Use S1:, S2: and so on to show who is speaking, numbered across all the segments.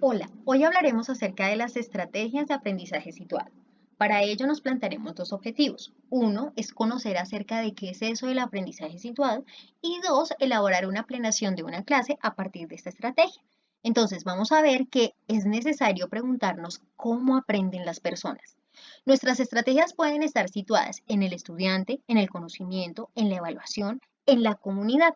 S1: Hola, hoy hablaremos acerca de las estrategias de aprendizaje situado. Para ello nos plantearemos dos objetivos. Uno es conocer acerca de qué es eso del aprendizaje situado y dos, elaborar una planeación de una clase a partir de esta estrategia. Entonces vamos a ver que es necesario preguntarnos cómo aprenden las personas. Nuestras estrategias pueden estar situadas en el estudiante, en el conocimiento, en la evaluación, en la comunidad.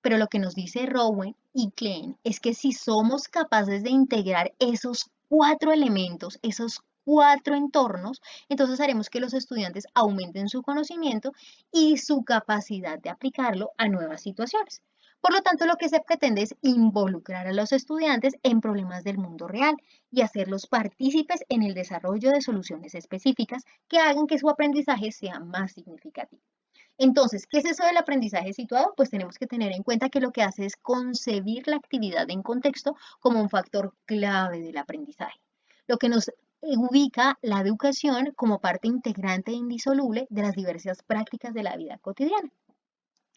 S1: Pero lo que nos dice Rowan y Klein es que si somos capaces de integrar esos cuatro elementos, esos cuatro entornos, entonces haremos que los estudiantes aumenten su conocimiento y su capacidad de aplicarlo a nuevas situaciones. Por lo tanto, lo que se pretende es involucrar a los estudiantes en problemas del mundo real y hacerlos partícipes en el desarrollo de soluciones específicas que hagan que su aprendizaje sea más significativo. Entonces, ¿qué es eso del aprendizaje situado? Pues tenemos que tener en cuenta que lo que hace es concebir la actividad en contexto como un factor clave del aprendizaje, lo que nos ubica la educación como parte integrante e indisoluble de las diversas prácticas de la vida cotidiana.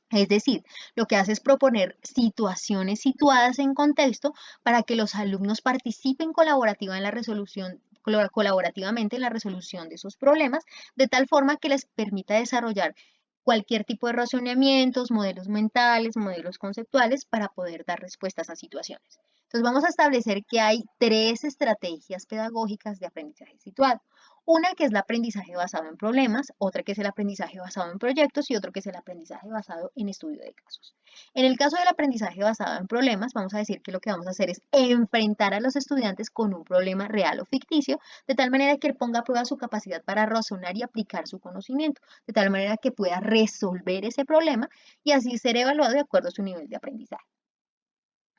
S1: Es decir, lo que hace es proponer situaciones situadas en contexto para que los alumnos participen colaborativamente en la resolución de sus problemas, de tal forma que les permita desarrollar cualquier tipo de razonamientos, modelos mentales, modelos conceptuales para poder dar respuestas a situaciones. Entonces vamos a establecer que hay tres estrategias pedagógicas de aprendizaje situado. Una que es el aprendizaje basado en problemas, otra que es el aprendizaje basado en proyectos y otro que es el aprendizaje basado en estudio de casos. En el caso del aprendizaje basado en problemas, vamos a decir que lo que vamos a hacer es enfrentar a los estudiantes con un problema real o ficticio, de tal manera que él ponga a prueba su capacidad para razonar y aplicar su conocimiento, de tal manera que pueda resolver ese problema y así ser evaluado de acuerdo a su nivel de aprendizaje.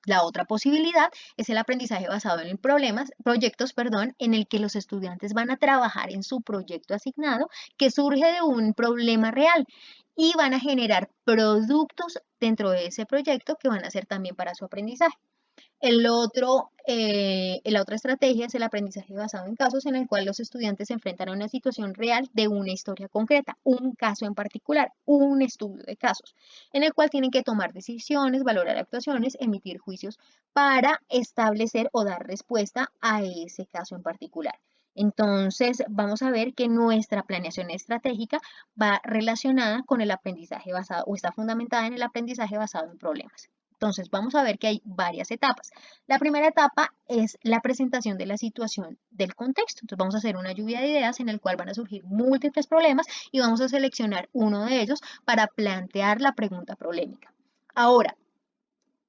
S1: La otra posibilidad es el aprendizaje basado en proyectos, en el que los estudiantes van a trabajar en su proyecto asignado que surge de un problema real y van a generar productos dentro de ese proyecto que van a ser también para su aprendizaje. La otra estrategia es el aprendizaje basado en casos en el cual los estudiantes se enfrentan a una situación real de una historia concreta, un caso en particular, un estudio de casos, en el cual tienen que tomar decisiones, valorar actuaciones, emitir juicios para establecer o dar respuesta a ese caso en particular. Entonces, vamos a ver que nuestra planeación estratégica va relacionada con el aprendizaje basado o está fundamentada en el aprendizaje basado en problemas. Entonces, vamos a ver que hay varias etapas. La primera etapa es la presentación de la situación del contexto. Entonces, vamos a hacer una lluvia de ideas en el cual van a surgir múltiples problemas y vamos a seleccionar uno de ellos para plantear la pregunta problemática. Ahora,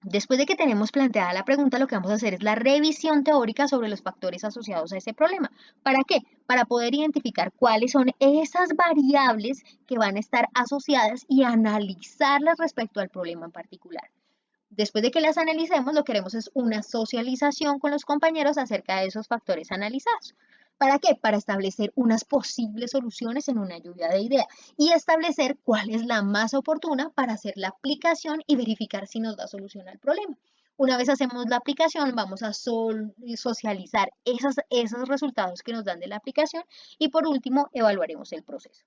S1: después de que tenemos planteada la pregunta, lo que vamos a hacer es la revisión teórica sobre los factores asociados a ese problema. ¿Para qué? Para poder identificar cuáles son esas variables que van a estar asociadas y analizarlas respecto al problema en particular. Después de que las analicemos, lo que queremos es una socialización con los compañeros acerca de esos factores analizados. ¿Para qué? Para establecer unas posibles soluciones en una lluvia de ideas y establecer cuál es la más oportuna para hacer la aplicación y verificar si nos da solución al problema. Una vez hacemos la aplicación, vamos a socializar esos resultados que nos dan de la aplicación y por último, evaluaremos el proceso.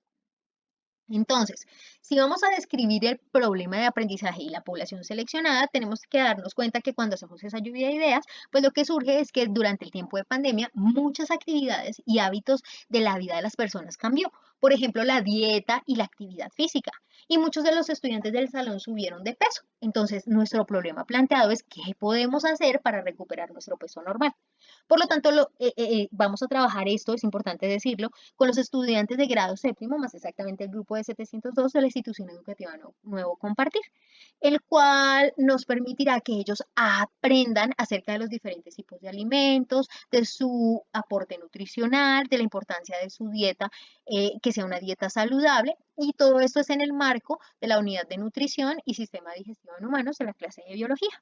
S1: Entonces, si vamos a describir el problema de aprendizaje y la población seleccionada, tenemos que darnos cuenta que cuando hacemos esa lluvia de ideas, pues lo que surge es que durante el tiempo de pandemia muchas actividades y hábitos de la vida de las personas cambió. Por ejemplo, la dieta y la actividad física. Y muchos de los estudiantes del salón subieron de peso. Entonces, nuestro problema planteado es qué podemos hacer para recuperar nuestro peso normal. Por lo tanto, vamos a trabajar esto, es importante decirlo, con los estudiantes de grado séptimo, más exactamente el grupo de 702 de la institución educativa Nuevo Compartir, el cual nos permitirá que ellos aprendan acerca de los diferentes tipos de alimentos, de su aporte nutricional, de la importancia de su dieta, que sea una dieta saludable, y todo esto es en el marco de la unidad de nutrición y sistema digestivo en humanos de la clase de biología.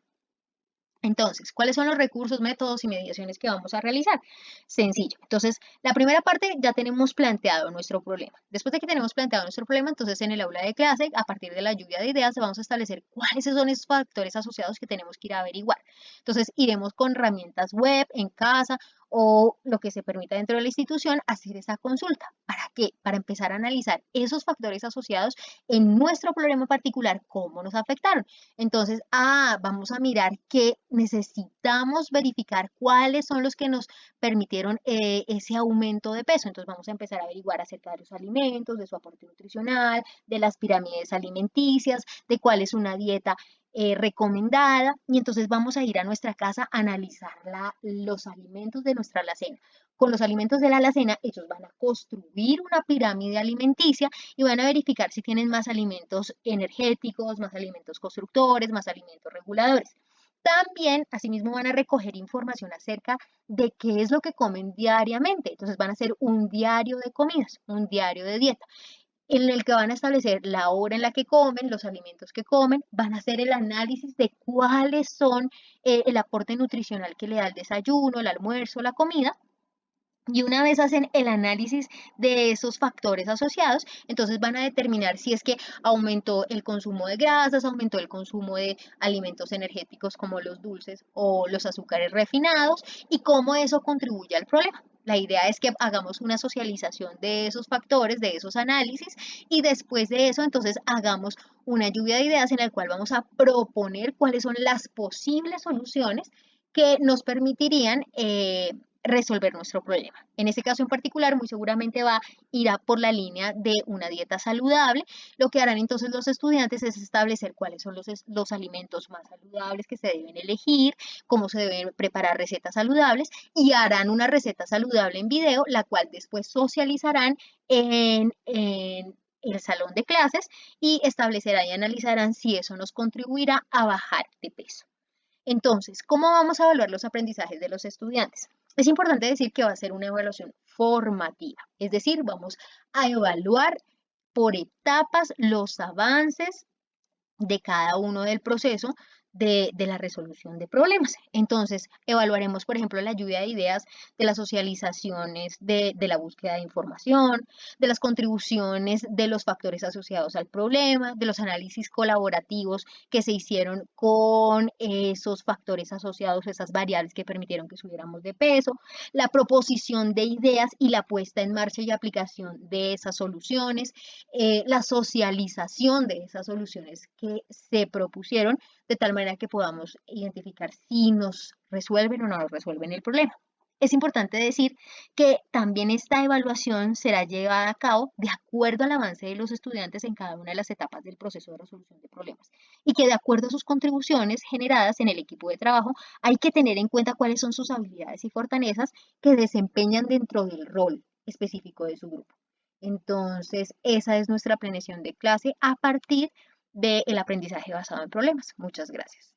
S1: Entonces, ¿cuáles son los recursos, métodos y mediaciones que vamos a realizar? Sencillo. Entonces, la primera parte ya tenemos planteado nuestro problema. Después de que tenemos planteado nuestro problema, entonces en el aula de clase, a partir de la lluvia de ideas, vamos a establecer cuáles son esos factores asociados que tenemos que ir a averiguar. Entonces, iremos con herramientas web, en casa o lo que se permita dentro de la institución, hacer esa consulta. ¿Para qué? Para empezar a analizar esos factores asociados en nuestro problema particular, cómo nos afectaron. Entonces, vamos a mirar que necesitamos verificar cuáles son los que nos permitieron ese aumento de peso. Entonces, vamos a empezar a averiguar acerca de los alimentos, de su aporte nutricional, de las pirámides alimenticias, de cuál es una dieta recomendada, y entonces vamos a ir a nuestra casa a analizar los alimentos de nuestra alacena. Con los alimentos de la alacena, ellos van a construir una pirámide alimenticia y van a verificar si tienen más alimentos energéticos, más alimentos constructores, más alimentos reguladores. También, asimismo, van a recoger información acerca de qué es lo que comen diariamente. Entonces van a hacer un diario de comidas, un diario de dieta en el que van a establecer la hora en la que comen, los alimentos que comen, van a hacer el análisis de cuáles son el aporte nutricional que le da el desayuno, el almuerzo, la comida. Y una vez hacen el análisis de esos factores asociados, entonces van a determinar si es que aumentó el consumo de grasas, aumentó el consumo de alimentos energéticos como los dulces o los azúcares refinados y cómo eso contribuye al problema. La idea es que hagamos una socialización de esos factores, de esos análisis, y después de eso, entonces hagamos una lluvia de ideas en la cual vamos a proponer cuáles son las posibles soluciones que nos permitirían resolver nuestro problema. En este caso en particular, muy seguramente va a ir por la línea de una dieta saludable. Lo que harán entonces los estudiantes es establecer cuáles son los alimentos más saludables que se deben elegir, cómo se deben preparar recetas saludables y harán una receta saludable en video, la cual después socializarán en el salón de clases y establecerán y analizarán si eso nos contribuirá a bajar de peso. Entonces, ¿cómo vamos a evaluar los aprendizajes de los estudiantes? Es importante decir que va a ser una evaluación formativa, es decir, vamos a evaluar por etapas los avances de cada uno del proceso de la resolución de problemas. Entonces, evaluaremos, por ejemplo, la lluvia de ideas, de las socializaciones, de la búsqueda de información, de las contribuciones de los factores asociados al problema, de los análisis colaborativos que se hicieron con esos factores asociados, esas variables que permitieron que subiéramos de peso, la proposición de ideas y la puesta en marcha y aplicación de esas soluciones, la socialización de esas soluciones que se propusieron, de tal manera que podamos identificar si nos resuelven o no nos resuelven el problema. Es importante decir que también esta evaluación será llevada a cabo de acuerdo al avance de los estudiantes en cada una de las etapas del proceso de resolución de problemas y que de acuerdo a sus contribuciones generadas en el equipo de trabajo hay que tener en cuenta cuáles son sus habilidades y fortalezas que desempeñan dentro del rol específico de su grupo. Entonces, esa es nuestra planeación de clase a partir del aprendizaje basado en problemas. Muchas gracias.